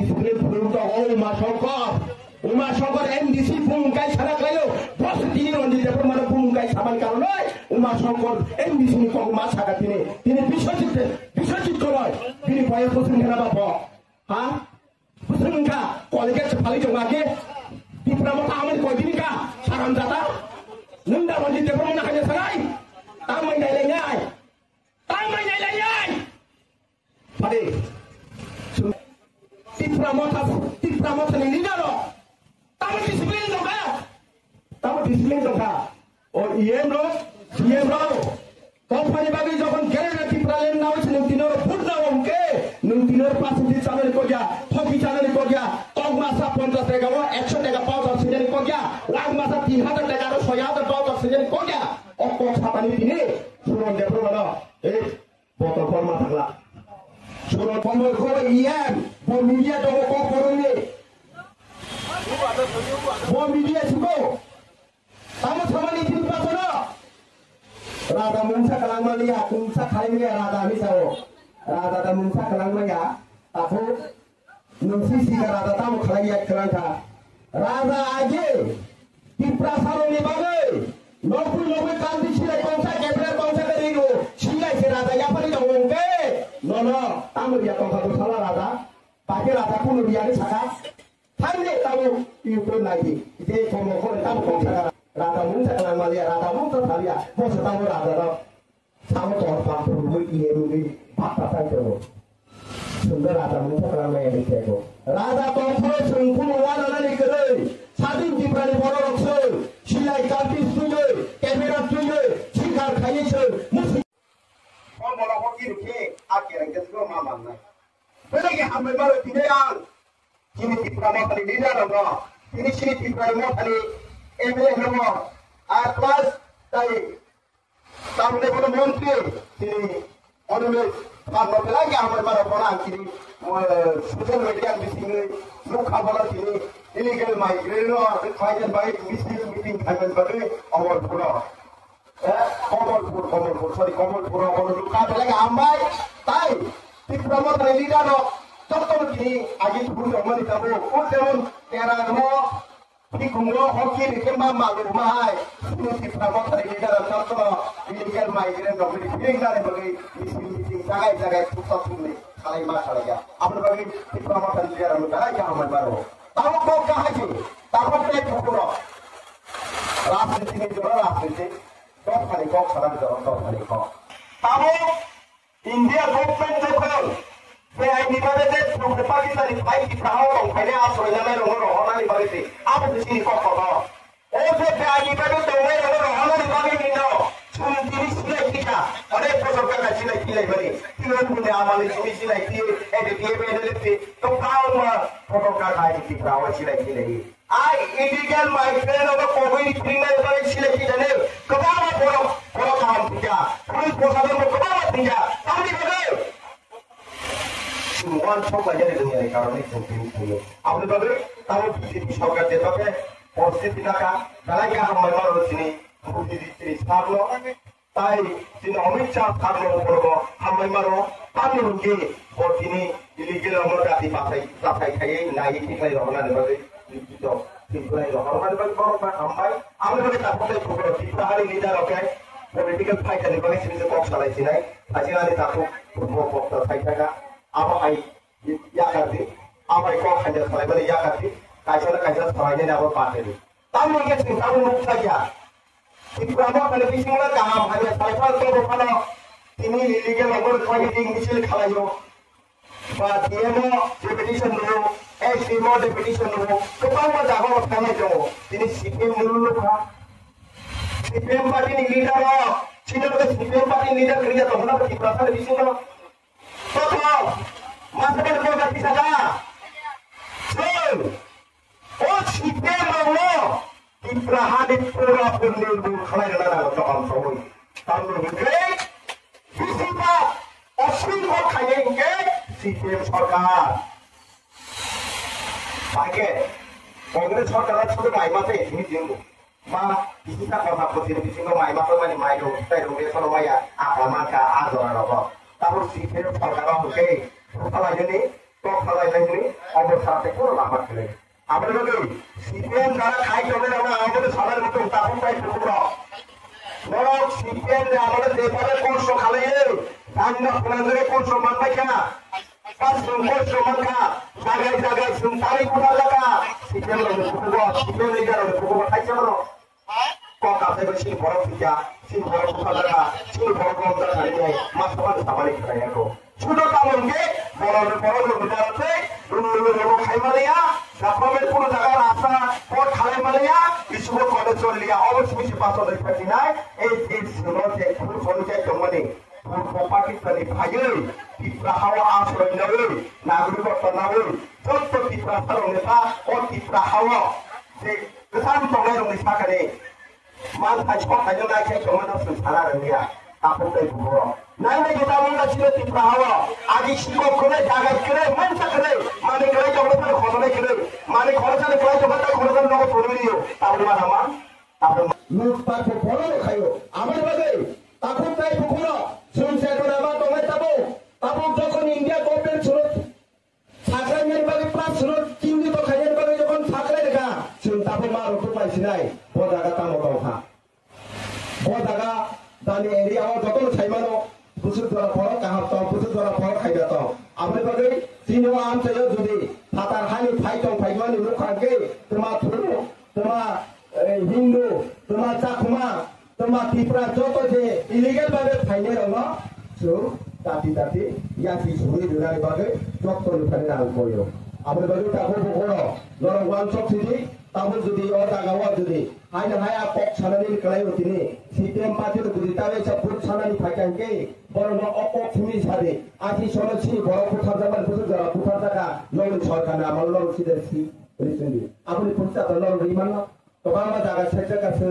disipline beruntung Uma Shongkor MDC bungkai sana kayo bos ini rondi dapat mana bungkai saban karena Uma Shongkor MDC ni kau mas agak ini bisa cipta loh ini bayar pusing kenapa po pusing kah kualitas sekali cuma ke di pernah taman kau ini kah saran data nunda rondi dapat mana hanya sangai taman nilainya pada di promosi ini dah tamu disiplin dong kak. Oh iya bro, Kompani bagi jokon keren di pralen nawas nung tinor purna wongke, nung tinor pas di channel kogia, hoki channel kogia, tong masa 50 টাকা 100 টাকা পাওয়া যাচ্ছে জানি kogia, lakh মাসা 3000 টাকা আর 6000 পাওয়া যাচ্ছে জানি kogia, অকো ছাপানি তিনি শুনুন দেখো না এই বোতল ফর্মা থাকলা শুনুন কম্বল করে ইয়ান বো মিডিয়া দো কো করনি Mau media juga, tamu sama ni tim pasal. Rada mungsa kelang malia, mungsa kali ni rada misal. Rada mungsa kelang malia, aku nungsi si rada tamu kali ya kelang ta. Rada aje, tim pasal ni bagai. Nopul kanti sila kongsa kepler kongsa kerigo. Sila si rada ya pari dong ke. No, tamu dia kongsa tu salah rada. Pakai rada pun dia ni sakit. Hanya tahu itu lagi, itu komo tahu kongsa rata mungsa kelang malia, rata mungsa salia, bos tahu rata tahu torpa perlu ini patah saja. Sudah rata mungsa kelang malia di sego. Rata torpa sungguh wana nani kerei, sadin jibrani borok se, silai kantis tuye, kamera tuye, cikar kaye se, musi. Kalau malah hoki ruke, akhirnya kita mama mana. Belagi hamil baru tidak. Kini tipramot tadi leader logo, kini tipramot tadi MLA logo, plus tadi tamu pun menteri, kini orang kalau lagi hamil baru orang kini social media bising luka baru kini illegal migrant baik meeting hamil baru awal pura, komol pura luka lagi ambai, tadi tipramot tadi leader logo. Contoh begini, aja sebelum zaman itu pun era no, di kumlo hoki di kembang malu mahai, ini kita mau tadi dalam contoh illegal migrant domestic tinggal bagi misi jaga susah sulit, kalau masalah ya. Apa bagi kita mau tadi dalam jaga aman baru. Tahu kau kahaji, tahu kita pukul. Rasul ini juga rasul ini, kau kali kau sekarang kau kali kau. Tahu India government level. Saya ini pada dari Pakistan baik di Pahang, kaya asal nama orang ni bagi sih. Apa tu sini kau kau? Saya ini pada dari orang ni bagi ni no. Cuma ini sila kita. Ada proses kerja sila beri. Kita punya amal sila dia beri. Tu kau mah proses kerja di Pahang sila ini. Illegal migrant atau COVID criminal bagi sila kita ni. Kepada orang kawan kita. Polis prosedur kepada kita. Kami bagi. Semua coba jadi dunia karena itu dulu. Apa itu? Tahu di shokat itu apa? Posisi tidak kah? Kalau kita membawa sini, di sablo, tai sini omicha sablo berko, hamai maro, kami rugi. Bos ini illegal orang dah dipakai kaya naik kita orang ada bagi itu. Kita orang ada bagi orang hamai. Apa itu kita pakai pukul kita hari ini dah oke. Political fight ada bagi sini kok salah sini. Asyik ada takut pukul fight ada. Apa ay ya kerti, apa kau hanya selai beri ya kerti, kaisa selainya ni apa pakai ni. Tamu yang sini tamu nuk saja. Itu berapa kalau bising lah kaham hanya selai tu berapa ini illegal nomor kau ini misil kalayo. But dia mau repetition dulu, mau repetition dulu. Kau mau jago kami jauh. Ini CPM dulu kan. CPM parti ni leader lah. Cina tu CPM parti leader kerja tu mana pergi berapa bising lah. Betul, masalah kau tak bisa dah. Oh, siapa mahu? Ibrahim pura pun kalau ada orang tahu. Tahu ni, siapa? Asli kau kaya ni, siapa sarkar? Bagai, Kongres sarkar itu sudah main masa ini jenggu. Ma, ini tak kau tak bersih bersih kau main masa mana main dulu. Saya dulu kalau maya, apa maka ada apa. Tahu sih, kalau orang oke, kalau jadi তো খালাইলাইনি অবস্থাতে কোনো লাভ খেলে আমাদের লোকে CPM যারা খাই তবে আমরা আমাদের সবার মতো তখন তাই পুকুরা বড় সিপিএম যে আমাদের যেভাবে কষ্ট খালাইয়ে রান্না ফোনাদের কষ্ট মানবাই কেনা কষ্ট মানকা জায়গায় জায়গায় তারিখ কোথা লাগা সিপিএম পুকুর সিপিএম লিগার পুকুর খাইছে বড় ককাতে বেশি বড় পিতা সিং বড় কোথা লাগা সিং বড় গন্ধ খাইয়ে মাছ সমান সামারি খাই এখন ছোট কামনকে বড় বড় বিচারাতে খাইমালিয়া জাফরামের কোনো জায়গার রাস্তা পথ খাইমালিয়া স্কুল কলেজ চলিয়া অবশ্যই বেশি পাঁচশো দেখি নাই এই যে খুব সঞ্চয় জন্মনে পাকিস্তানি ভাইয়ে ত্রিপুরা হাওয়া আশ্রয় নেবে নাগরিকত্ব নেবে যত ত্রিপুরা সারং নেতা ও ত্রিপুরা হাওয়া যে গোসান তংলাই রঙে সাকারে মান খাই সকাইनो নাইখাই জমানো সারা রঙিয়া আপনাদের বুড়ো নাই নাই যেটা আমরা ছিল ত্রিপুরা হাওয়া আগে শিক্ষক করে জায়গায় করে মানুষ করে মানে করে জগৎ খরচে করে মানে খরচে করে জগৎ খরচের নগদ পড়বে দিও তাহলে আমার আপনার লুটপাট বড় খাইও আমার বাদে তখন তাই পুকুর শুনছে করে আমার তোমায় যাবো তারপর যখন ইন্ডিয়া গভর্নমেন্ট ছিল সাকরাইয়ের বাগে প্লাস ছিল চিহ্নিত খাইয়ের বাগে যখন সাকরাই দেখা শুন তারপর মা রক্ত পাইছি নাই বদাগা তামো কথা বদাগা দানি এরিয়া যখন খাইমানো বুসুর দ্বারা ফল কাহাত বুসুর দ্বারা ফল খাইবা তো আমার বাগে চিনো আম চাইও যদি ফাতার হানি ফাইটং ফাইমানি মুখাকে তোমার ধর্ম তোমার হিন্দু তোমার চাকুমা তোমার ত্রিপুরা যত যে ইলিগেল ভাবে ফাইনে রঙ জাতি জাতি ইয়াসি ছুরি দুনারি বাগে যত লুকানি নাম করিও আমার বাগে তাকে বড় নরম ওয়ান চক সিটি তাবো যদি ও দাগাওয়া যদি হাইনা হায়া কক ছানানি কলাই হতিনি সিপিএম পার্টি যদি তাবে সব ফুট ছানানি ফাইকানকে বড় ন অকক ফুমি ছাড়ে আছি সরছি বড় কোঠা জামান বুঝে যারা কোঠা জায়গা নরম সরকার আমার লং সিদেছি রিসেন্টলি আপনি ফুটটা তো লং রিমান না তো বাংলা জায়গা সেটা কাছে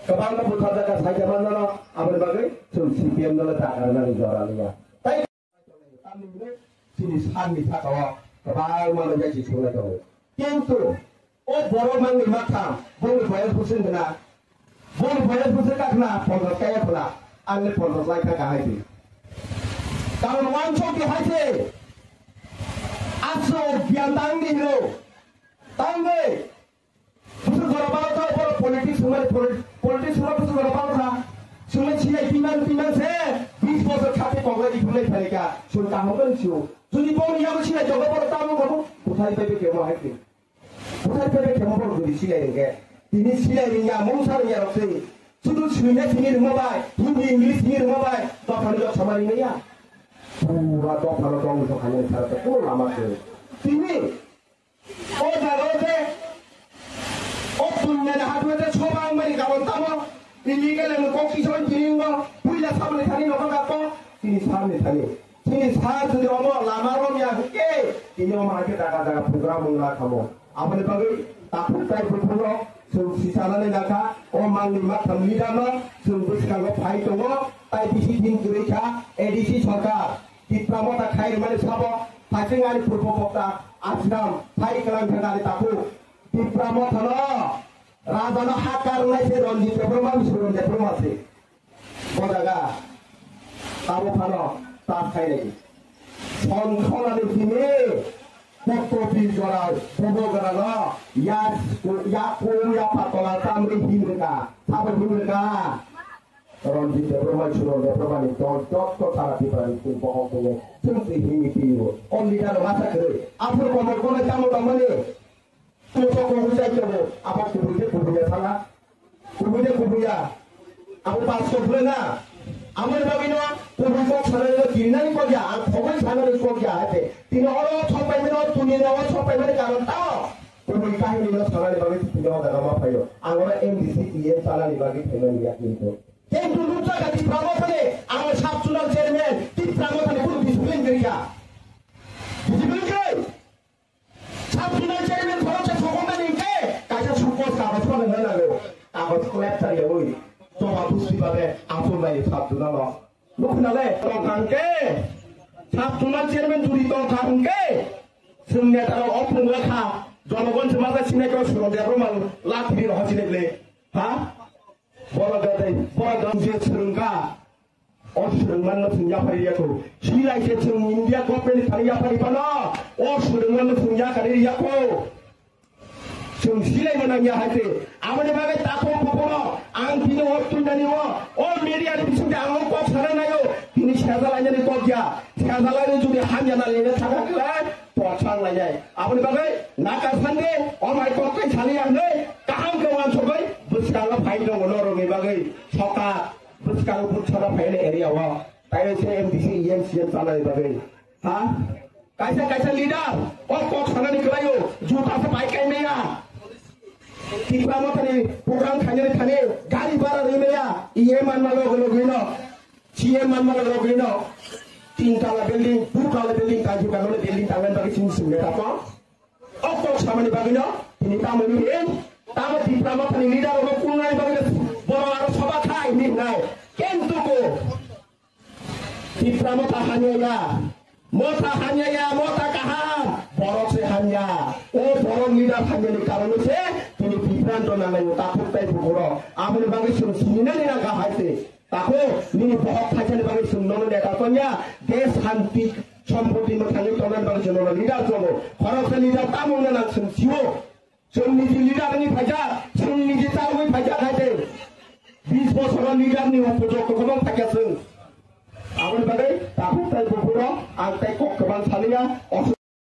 kebangan putar jaga saja mana no, apa bagai CPM dulu tak ada di jualan dia. Tapi kami ini sini sami tak kawa, kebangan mana jadi sungai tu. কিন্তু oh borong mang lima kam, borong bayar pusing kena, borong bayar pusing kakna, pondok kaya pula, ane pondok lain kakak haji. Kalau wancok di haji, aso biantang di lo, tangge. Pusing korban tu apa politik sungai pusing korban tu, sungai Cina timan se, 20 bosor kaki pogla di sungai mereka, sungai kamu kan siu, sungai pogla yang Cina jaga pada tamu kamu, putar bebe kemo haji, putar bebe kemo pun jadi Cina ini, ini Cina ini ya mungsa ini ya rokse, sudah Cina ini rumah baik, Hindi English ini rumah baik, dokter juga sama ini ya, pura dokter dong untuk hanya cara terpul lama tu, ini, oh jalan tu. Oh punya dah hatu itu coba mari kawan tamu, ini kan yang koki cuman jiring ko, punya sama ni tadi nombor apa? Ini sama ni tadi, ini sama tu dia omong lamarom ya, ini omong aja daga program mengulang kamu. Apa ni bagi? Takut saya berpulau, sisa ni daga, omang lima kami dama, sungguh kalau fight tu, tapi di sini gereja, edisi sorga, di pramuka khair mana sabo, pacingan purpokta, asram, fight kelang kenali takut. Di pramuka lo, raja lo hakar nasi ronji performa suruh performasi, bodaga, tamu pano, tak kaya lagi. Sonkona di sini, kopi jual, bobogan lo, ya patola tamri himrika, apa himrika, ronji performa suruh performa ni, jok cara pikiran itu bohong tu, cuma himi piu, only kalau masa kerja, apa komer kamu kamane. Tujuh kubuya je, apa kubuya sana, kubuya, apa pasal bulan? Ambil bagi no, kubuya sana itu kini ni kau jah, kubuya sana itu kau jah ada. Tino orang sampai mana, dunia orang sampai mana kalau tahu, kubuya kah ini no sana ni bagi tino orang agama payo. Angora MDC ini sana ni bagi tino ni aku itu. Yang dulu tu kati pramuka ni, angor sabsunan chairman, di pramuka ni pun disiplin kerja, disiplin kerja. Sabsunan chairman kalau kamu semua mana lo? Kamu sekolah cari awal. Coba busi bagai apa lagi sabtunan lo? Lu kenal le? Tongkang ke? Sabtunan chairman turi tongkang ke? Semuanya tahu opung lekha. Jalawan semasa sini kau suruh dia rumah latih di rumah sini le. Hah? Bola gadai, bola gamzir serungka. 어수령만로 승야파리야고 시라이세 층 인디아 거페리 타리야파리바나 어수령만로 승야가리야고 좀 시라이만하냐 할때 아무리 방에 따고 보고로 안 비는 어తుం다니와 메리아를 비춘데 아무 꼭 살아나요 비니 세살라냐니 꼭이야 세살라니 주디 한잔할래는 사가클라 도창라냐 아무리 방에 나가산데 어마이 꼭까지 살이야네 까한거만 속을 무스강가 파이동 오너롱이 방에 석가 무스강가 붙여라 파이는 에리아와 따여서 MDC EMCM 살아이 방에 कैसा leader और कौन खाना निकलायो जूता से bike कहीं नहीं आ कितना मतलब प्रोग्राम खाने गाड़ी बारा नहीं में आ ये मन मालो लोग ना CM मन मालो लोग ना 3 तला बिल्डिंग 2 तला बिल्डिंग ताजु का लोग बिल्डिंग तांगन बाकी चिंस में था कौन और कौन खाना निकाली ना ini tamu ni tamu di pramotan leader orang pungai bagai boro harus sobat khai ni nai kentuko di pramotan hanya ya Mota hanya ya, mota kaham, borok se hanya, borok leader hanya ni karena se, kini pikiran tu nama ni takut tay bukoro, amun bagi sumsina ni nak kahate, takut ni borok hanya ni bagi sumnono ni takutnya, des hanti, সম্পত্তি মাথায় তোলার বাকি জন্য leader জন্য খরচ leader তামু না সঞ্চিও সন্নিধি leader নি ফাজা সন্নিধি তামু ফাজা খাইতে 20 বছর লিডার নি উপযুক্ত কম থাকে Aku sebagai takut saya berpura, aku kok keban salia.